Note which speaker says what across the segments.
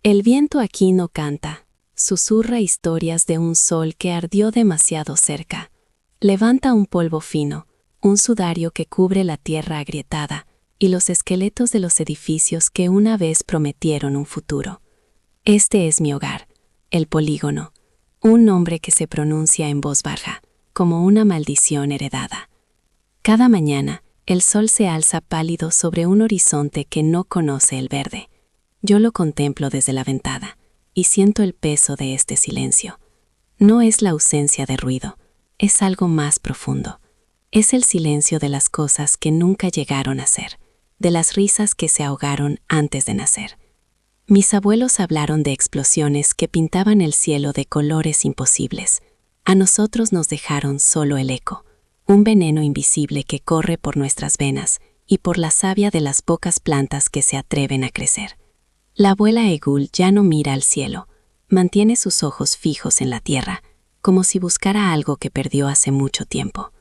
Speaker 1: El viento aquí no canta, susurra historias de un sol que ardió demasiado cerca. Levanta un polvo fino, un sudario que cubre la tierra agrietada y los esqueletos de los edificios que una vez prometieron un futuro. Este es mi hogar, el polígono, un nombre que se pronuncia en voz baja, como una maldición heredada. Cada mañana, el sol se alza pálido sobre un horizonte que no conoce el verde. Yo lo contemplo desde la ventana y siento el peso de este silencio. No es la ausencia de ruido, es algo más profundo. Es el silencio de las cosas que nunca llegaron a ser, de las risas que se ahogaron antes de nacer. Mis abuelos hablaron de explosiones que pintaban el cielo de colores imposibles. A nosotros nos dejaron solo el eco, un veneno invisible que corre por nuestras venas y por la savia de las pocas plantas que se atreven a crecer. La abuela Egul ya no mira al cielo, mantiene sus ojos fijos en la tierra, como si buscara algo que perdió hace mucho tiempo.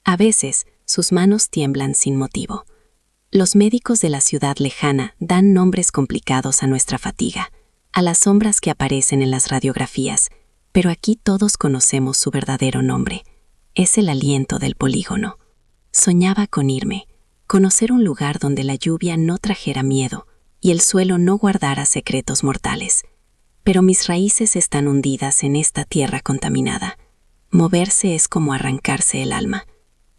Speaker 1: A veces, sus manos tiemblan sin motivo. Los médicos de la ciudad lejana dan nombres complicados a nuestra fatiga, a las sombras que aparecen en las radiografías, pero aquí todos conocemos su verdadero nombre. Es el aliento del polígono. Soñaba con irme, conocer un lugar donde la lluvia no trajera miedo y el suelo no guardara secretos mortales. Pero mis raíces están hundidas en esta tierra contaminada. Moverse es como arrancarse el alma.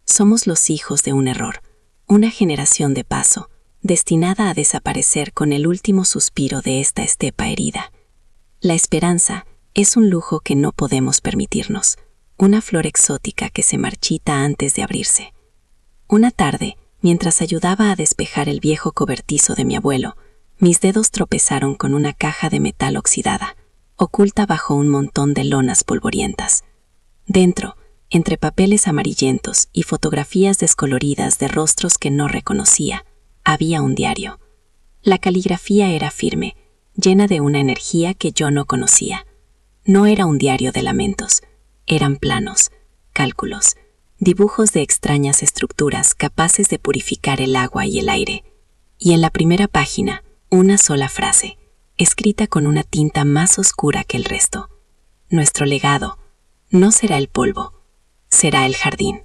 Speaker 1: Somos los hijos de un error, una generación de paso, destinada a desaparecer con el último suspiro de esta estepa herida. La esperanza es un lujo que no podemos permitirnos, una flor exótica que se marchita antes de abrirse. Una tarde, mientras ayudaba a despejar el viejo cobertizo de mi abuelo, mis dedos tropezaron con una caja de metal oxidada, oculta bajo un montón de lonas polvorientas. Dentro, entre papeles amarillentos y fotografías descoloridas de rostros que no reconocía, había un diario. La caligrafía era firme, llena de una energía que yo no conocía. No era un diario de lamentos, eran planos, cálculos, dibujos de extrañas estructuras capaces de purificar el agua y el aire. Y en la primera página, una sola frase, escrita con una tinta más oscura que el resto. Nuestro legado no será el polvo, será el jardín.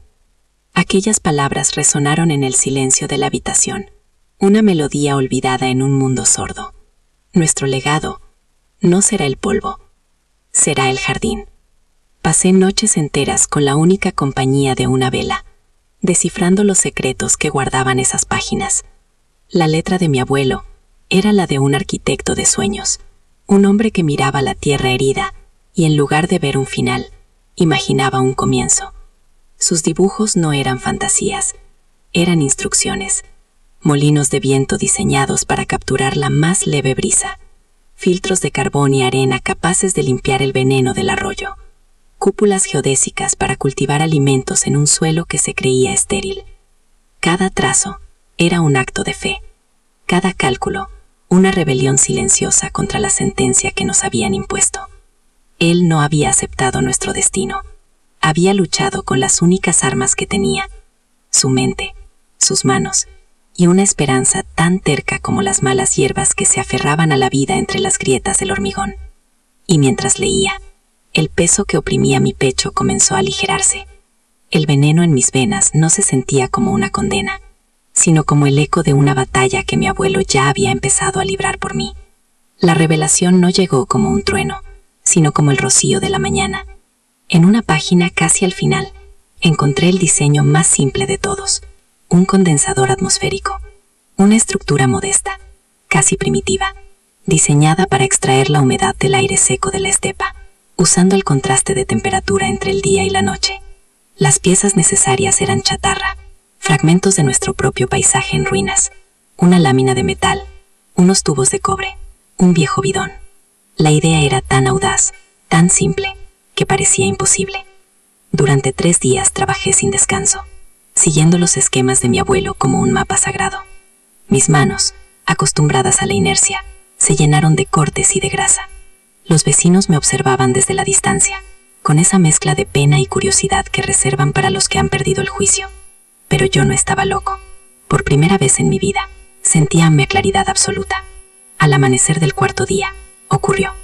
Speaker 1: Aquellas palabras resonaron en el silencio de la habitación, una melodía olvidada en un mundo sordo. Nuestro legado no será el polvo, será el jardín. Pasé noches enteras con la única compañía de una vela, descifrando los secretos que guardaban esas páginas. La letra de mi abuelo era la de un arquitecto de sueños, un hombre que miraba la tierra herida y en lugar de ver un final, imaginaba un comienzo. Sus dibujos no eran fantasías, eran instrucciones, molinos de viento diseñados para capturar la más leve brisa, filtros de carbón y arena capaces de limpiar el veneno del arroyo, cúpulas geodésicas para cultivar alimentos en un suelo que se creía estéril. Cada trazo era un acto de fe, cada cálculo una rebelión silenciosa contra la sentencia que nos habían impuesto. Él no había aceptado nuestro destino. Había luchado con las únicas armas que tenía, su mente, sus manos, y una esperanza tan terca como las malas hierbas que se aferraban a la vida entre las grietas del hormigón. Y mientras leía, el peso que oprimía mi pecho comenzó a aligerarse. El veneno en mis venas no se sentía como una condena, sino como el eco de una batalla que mi abuelo ya había empezado a librar por mí. La revelación no llegó como un trueno, sino como el rocío de la mañana. En una página casi al final, encontré el diseño más simple de todos, un condensador atmosférico, una estructura modesta, casi primitiva, diseñada para extraer la humedad del aire seco de la estepa, usando el contraste de temperatura entre el día y la noche. Las piezas necesarias eran chatarra, fragmentos de nuestro propio paisaje en ruinas, una lámina de metal, unos tubos de cobre, un viejo bidón. La idea era tan audaz, tan simple, que parecía imposible. Durante 3 días trabajé sin descanso, siguiendo los esquemas de mi abuelo como un mapa sagrado. Mis manos, acostumbradas a la inercia, se llenaron de cortes y de grasa. Los vecinos me observaban desde la distancia, con esa mezcla de pena y curiosidad que reservan para los que han perdido el juicio. Pero yo no estaba loco. Por primera vez en mi vida, sentíame claridad absoluta. Al amanecer del 4.º día, ocurrió.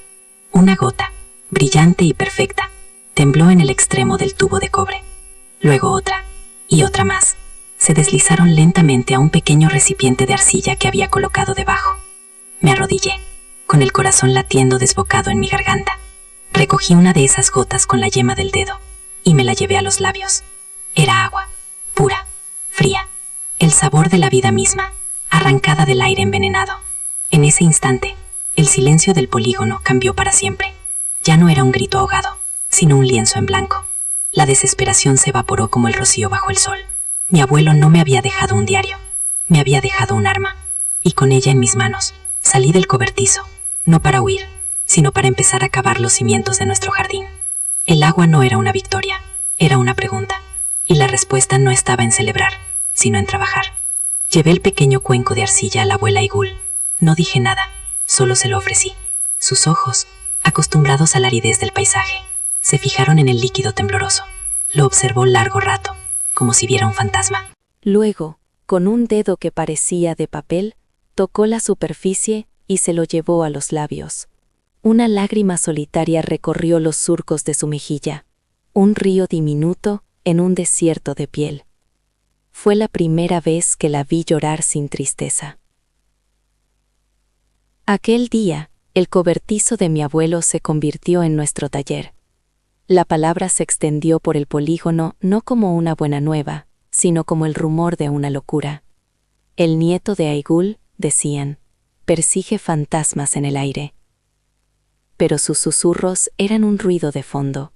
Speaker 1: Una gota, brillante y perfecta, tembló en el extremo del tubo de cobre. Luego otra, y otra más. Se deslizaron lentamente a un pequeño recipiente de arcilla que había colocado debajo. Me arrodillé, con el corazón latiendo desbocado en mi garganta. Recogí una de esas gotas con la yema del dedo y me la llevé a los labios. Era agua, pura, fría, el sabor de la vida misma, arrancada del aire envenenado. En ese instante, el silencio del polígono cambió para siempre. Ya no era un grito ahogado, sino un lienzo en blanco. La desesperación se evaporó como el rocío bajo el sol. Mi abuelo no me había dejado un diario, me había dejado un arma, y con ella en mis manos, salí del cobertizo, no para huir, sino para empezar a cavar los cimientos de nuestro jardín. El agua no era una victoria, era una pregunta, y la respuesta no estaba en celebrar, sino en trabajar. Llevé el pequeño cuenco de arcilla a la abuela Aigul. No dije nada, solo se lo ofrecí. Sus ojos, acostumbrados a la aridez del paisaje, se fijaron en el líquido tembloroso. Lo observó largo rato, como si viera un fantasma.
Speaker 2: Luego, con un dedo que parecía de papel, tocó la superficie y se lo llevó a los labios. Una lágrima solitaria recorrió los surcos de su mejilla. Un río diminuto en un desierto de piel. Fue la primera vez que la vi llorar sin tristeza. Aquel día, el cobertizo de mi abuelo se convirtió en nuestro taller. La palabra se extendió por el polígono no como una buena nueva, sino como el rumor de una locura. El nieto de Aigul, decían, persigue fantasmas en el aire. Pero sus susurros eran un ruido de fondo,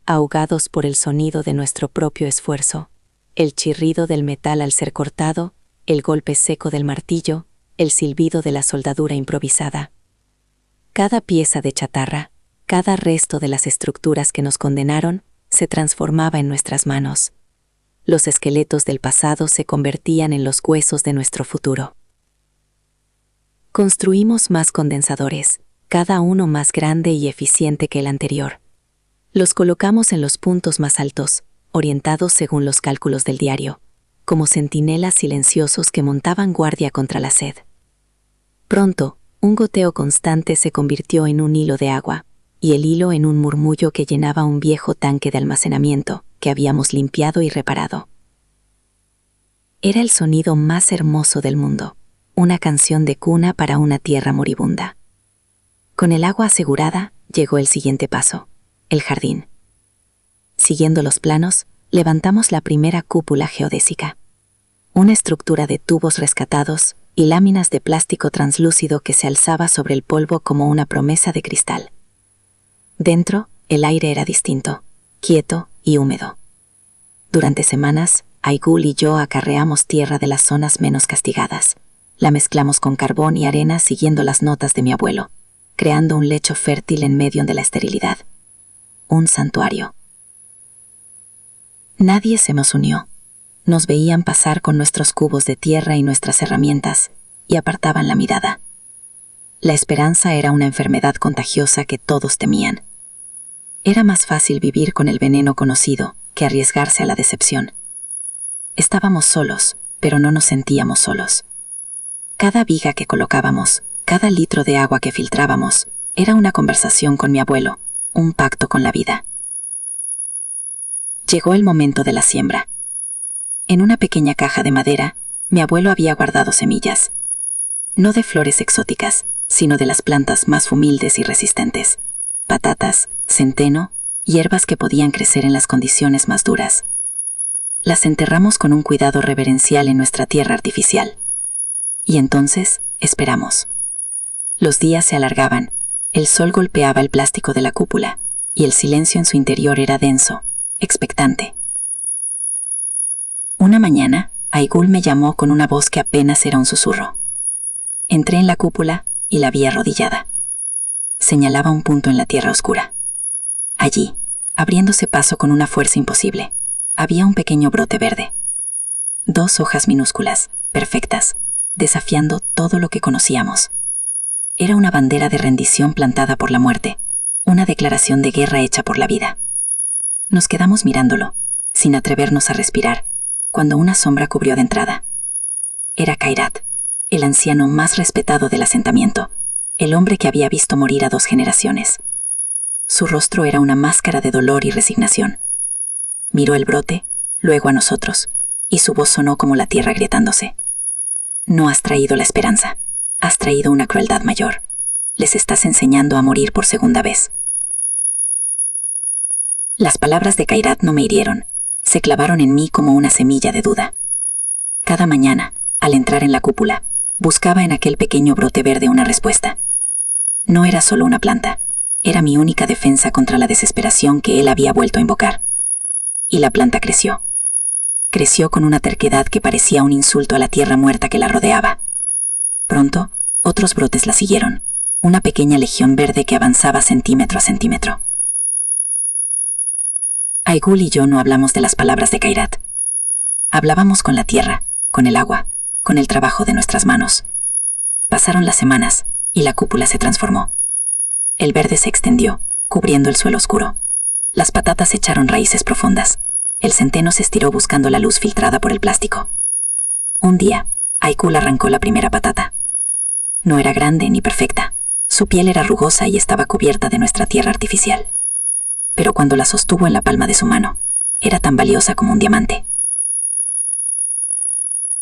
Speaker 2: ahogados por el sonido de nuestro propio esfuerzo, el chirrido del metal al ser cortado, el golpe seco del martillo, el silbido de la soldadura improvisada. Cada pieza de chatarra, cada resto de las estructuras que nos condenaron, se transformaba en nuestras manos. Los esqueletos del pasado se convertían en los huesos de nuestro futuro. Construimos más condensadores, cada uno más grande y eficiente que el anterior. Los colocamos en los puntos más altos, orientados según los cálculos del diario, como centinelas silenciosos que montaban guardia contra la sed. Pronto, un goteo constante se convirtió en un hilo de agua, y el hilo en un murmullo que llenaba un viejo tanque de almacenamiento que habíamos limpiado y reparado. Era el sonido más hermoso del mundo, una canción de cuna para una tierra moribunda. Con el agua asegurada, llegó el siguiente paso, el jardín. Siguiendo los planos, levantamos la primera cúpula geodésica, una estructura de tubos rescatados y láminas de plástico translúcido que se alzaba sobre el polvo como una promesa de cristal. Dentro, el aire era distinto, quieto y húmedo. Durante semanas, Aigul y yo acarreamos tierra de las zonas menos castigadas. La mezclamos con carbón y arena siguiendo las notas de mi abuelo, creando un lecho fértil en medio de la esterilidad. Un santuario. Nadie se nos unió. Nos veían pasar con nuestros cubos de tierra y nuestras herramientas, y apartaban la mirada. La esperanza era una enfermedad contagiosa que todos temían. Era más fácil vivir con el veneno conocido que arriesgarse a la decepción. Estábamos solos, pero no nos sentíamos solos. Cada viga que colocábamos, cada litro de agua que filtrábamos, era una conversación con mi abuelo, un pacto con la vida. Llegó el momento de la siembra. En una pequeña caja de madera, mi abuelo había guardado semillas. No de flores exóticas, sino de las plantas más humildes y resistentes. Patatas, centeno, hierbas que podían crecer en las condiciones más duras. Las enterramos con un cuidado reverencial en nuestra tierra artificial. Y entonces, esperamos. Los días se alargaban, el sol golpeaba el plástico de la cúpula, y el silencio en su interior era denso, expectante. Una mañana, Aigul me llamó con una voz que apenas era un susurro. Entré en la cúpula y la vi arrodillada. Señalaba un punto en la tierra oscura. Allí, abriéndose paso con una fuerza imposible, había un pequeño brote verde. 2 hojas minúsculas, perfectas, desafiando todo lo que conocíamos. Era una bandera de rendición plantada por la muerte, una declaración de guerra hecha por la vida. Nos quedamos mirándolo, sin atrevernos a respirar, cuando una sombra cubrió de entrada. Era Kairat, el anciano más respetado del asentamiento, el hombre que había visto morir a 2 generaciones. Su rostro era una máscara de dolor y resignación. Miró el brote, luego a nosotros, y su voz sonó como la tierra agrietándose. No has traído la esperanza, has traído una crueldad mayor. Les estás enseñando a morir por segunda vez. Las palabras de Kairat no me hirieron, se clavaron en mí como una semilla de duda. Cada mañana, al entrar en la cúpula, buscaba en aquel pequeño brote verde una respuesta. No era solo una planta, era mi única defensa contra la desesperación que él había vuelto a invocar. Y la planta creció. Creció con una terquedad que parecía un insulto a la tierra muerta que la rodeaba. Pronto, otros brotes la siguieron, una pequeña legión verde que avanzaba centímetro a centímetro. Aigul y yo no hablamos de las palabras de Kairat. Hablábamos con la tierra, con el agua, con el trabajo de nuestras manos. Pasaron las semanas y la cúpula se transformó. El verde se extendió, cubriendo el suelo oscuro. Las patatas echaron raíces profundas. El centeno se estiró buscando la luz filtrada por el plástico. Un día, Aigul arrancó la primera patata. No era grande ni perfecta. Su piel era rugosa y estaba cubierta de nuestra tierra artificial. Pero cuando la sostuvo en la palma de su mano, era tan valiosa como un diamante.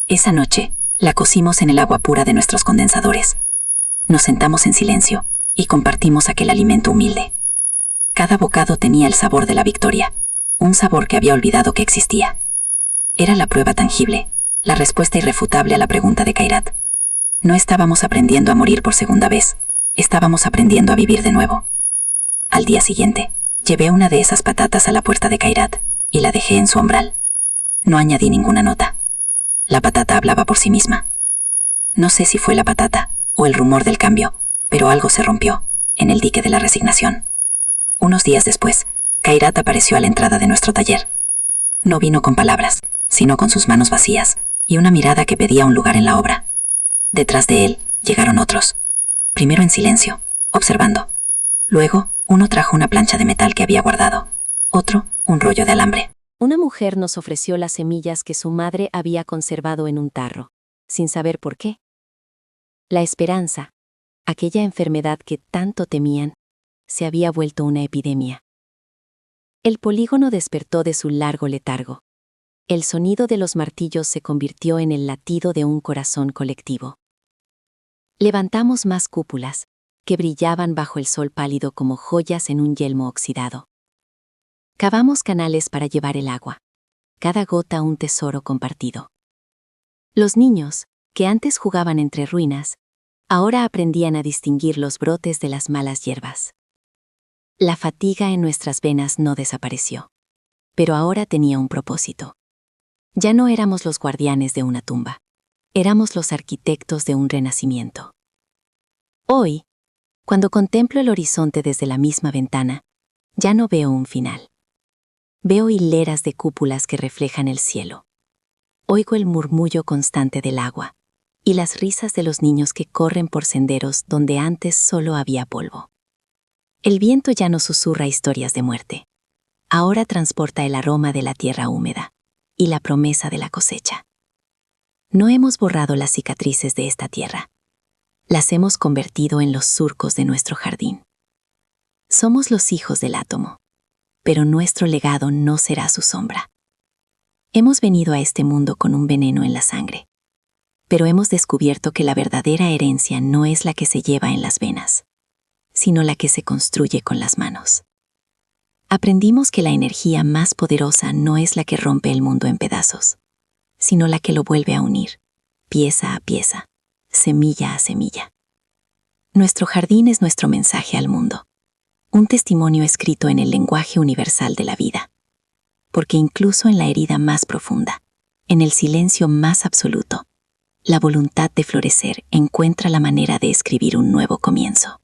Speaker 2: Esa noche, la cocimos en el agua pura de nuestros condensadores. Nos sentamos en silencio y compartimos aquel alimento humilde. Cada bocado tenía el sabor de la victoria, un sabor que había olvidado que existía. Era la prueba tangible, la respuesta irrefutable a la pregunta de Kairat. No estábamos aprendiendo a morir por segunda vez, estábamos aprendiendo a vivir de nuevo. Al día siguiente, llevé una de esas patatas a la puerta de Kairat y la dejé en su umbral. No añadí ninguna nota. La patata hablaba por sí misma. No sé si fue la patata o el rumor del cambio, pero algo se rompió en el dique de la resignación. Unos días después, Kairat apareció a la entrada de nuestro taller. No vino con palabras, sino con sus manos vacías y una mirada que pedía un lugar en la obra. Detrás de él llegaron otros, primero en silencio, observando. Luego, uno trajo una plancha de metal que había guardado, otro, un rollo de alambre.
Speaker 1: Una mujer nos ofreció las semillas que su madre había conservado en un tarro, sin saber por qué. La esperanza, aquella enfermedad que tanto temían, se había vuelto una epidemia. El polígono despertó de su largo letargo. El sonido de los martillos se convirtió en el latido de un corazón colectivo. Levantamos más cúpulas, que brillaban bajo el sol pálido como joyas en un yelmo oxidado. Cavamos canales para llevar el agua, cada gota un tesoro compartido. Los niños, que antes jugaban entre ruinas, ahora aprendían a distinguir los brotes de las malas hierbas. La fatiga en nuestras venas no desapareció, pero ahora tenía un propósito. Ya no éramos los guardianes de una tumba, éramos los arquitectos de un renacimiento. Hoy, cuando contemplo el horizonte desde la misma ventana, ya no veo un final. Veo hileras de cúpulas que reflejan el cielo. Oigo el murmullo constante del agua y las risas de los niños que corren por senderos donde antes solo había polvo. El viento ya no susurra historias de muerte. Ahora transporta el aroma de la tierra húmeda y la promesa de la cosecha. No hemos borrado las cicatrices de esta tierra. Las hemos convertido en los surcos de nuestro jardín. Somos los hijos del átomo, pero nuestro legado no será su sombra. Hemos venido a este mundo con un veneno en la sangre, pero hemos descubierto que la verdadera herencia no es la que se lleva en las venas, sino la que se construye con las manos. Aprendimos que la energía más poderosa no es la que rompe el mundo en pedazos, sino la que lo vuelve a unir, pieza a pieza, semilla a semilla. Nuestro jardín es nuestro mensaje al mundo, un testimonio escrito en el lenguaje universal de la vida, porque incluso en la herida más profunda, en el silencio más absoluto, la voluntad de florecer encuentra la manera de escribir un nuevo comienzo.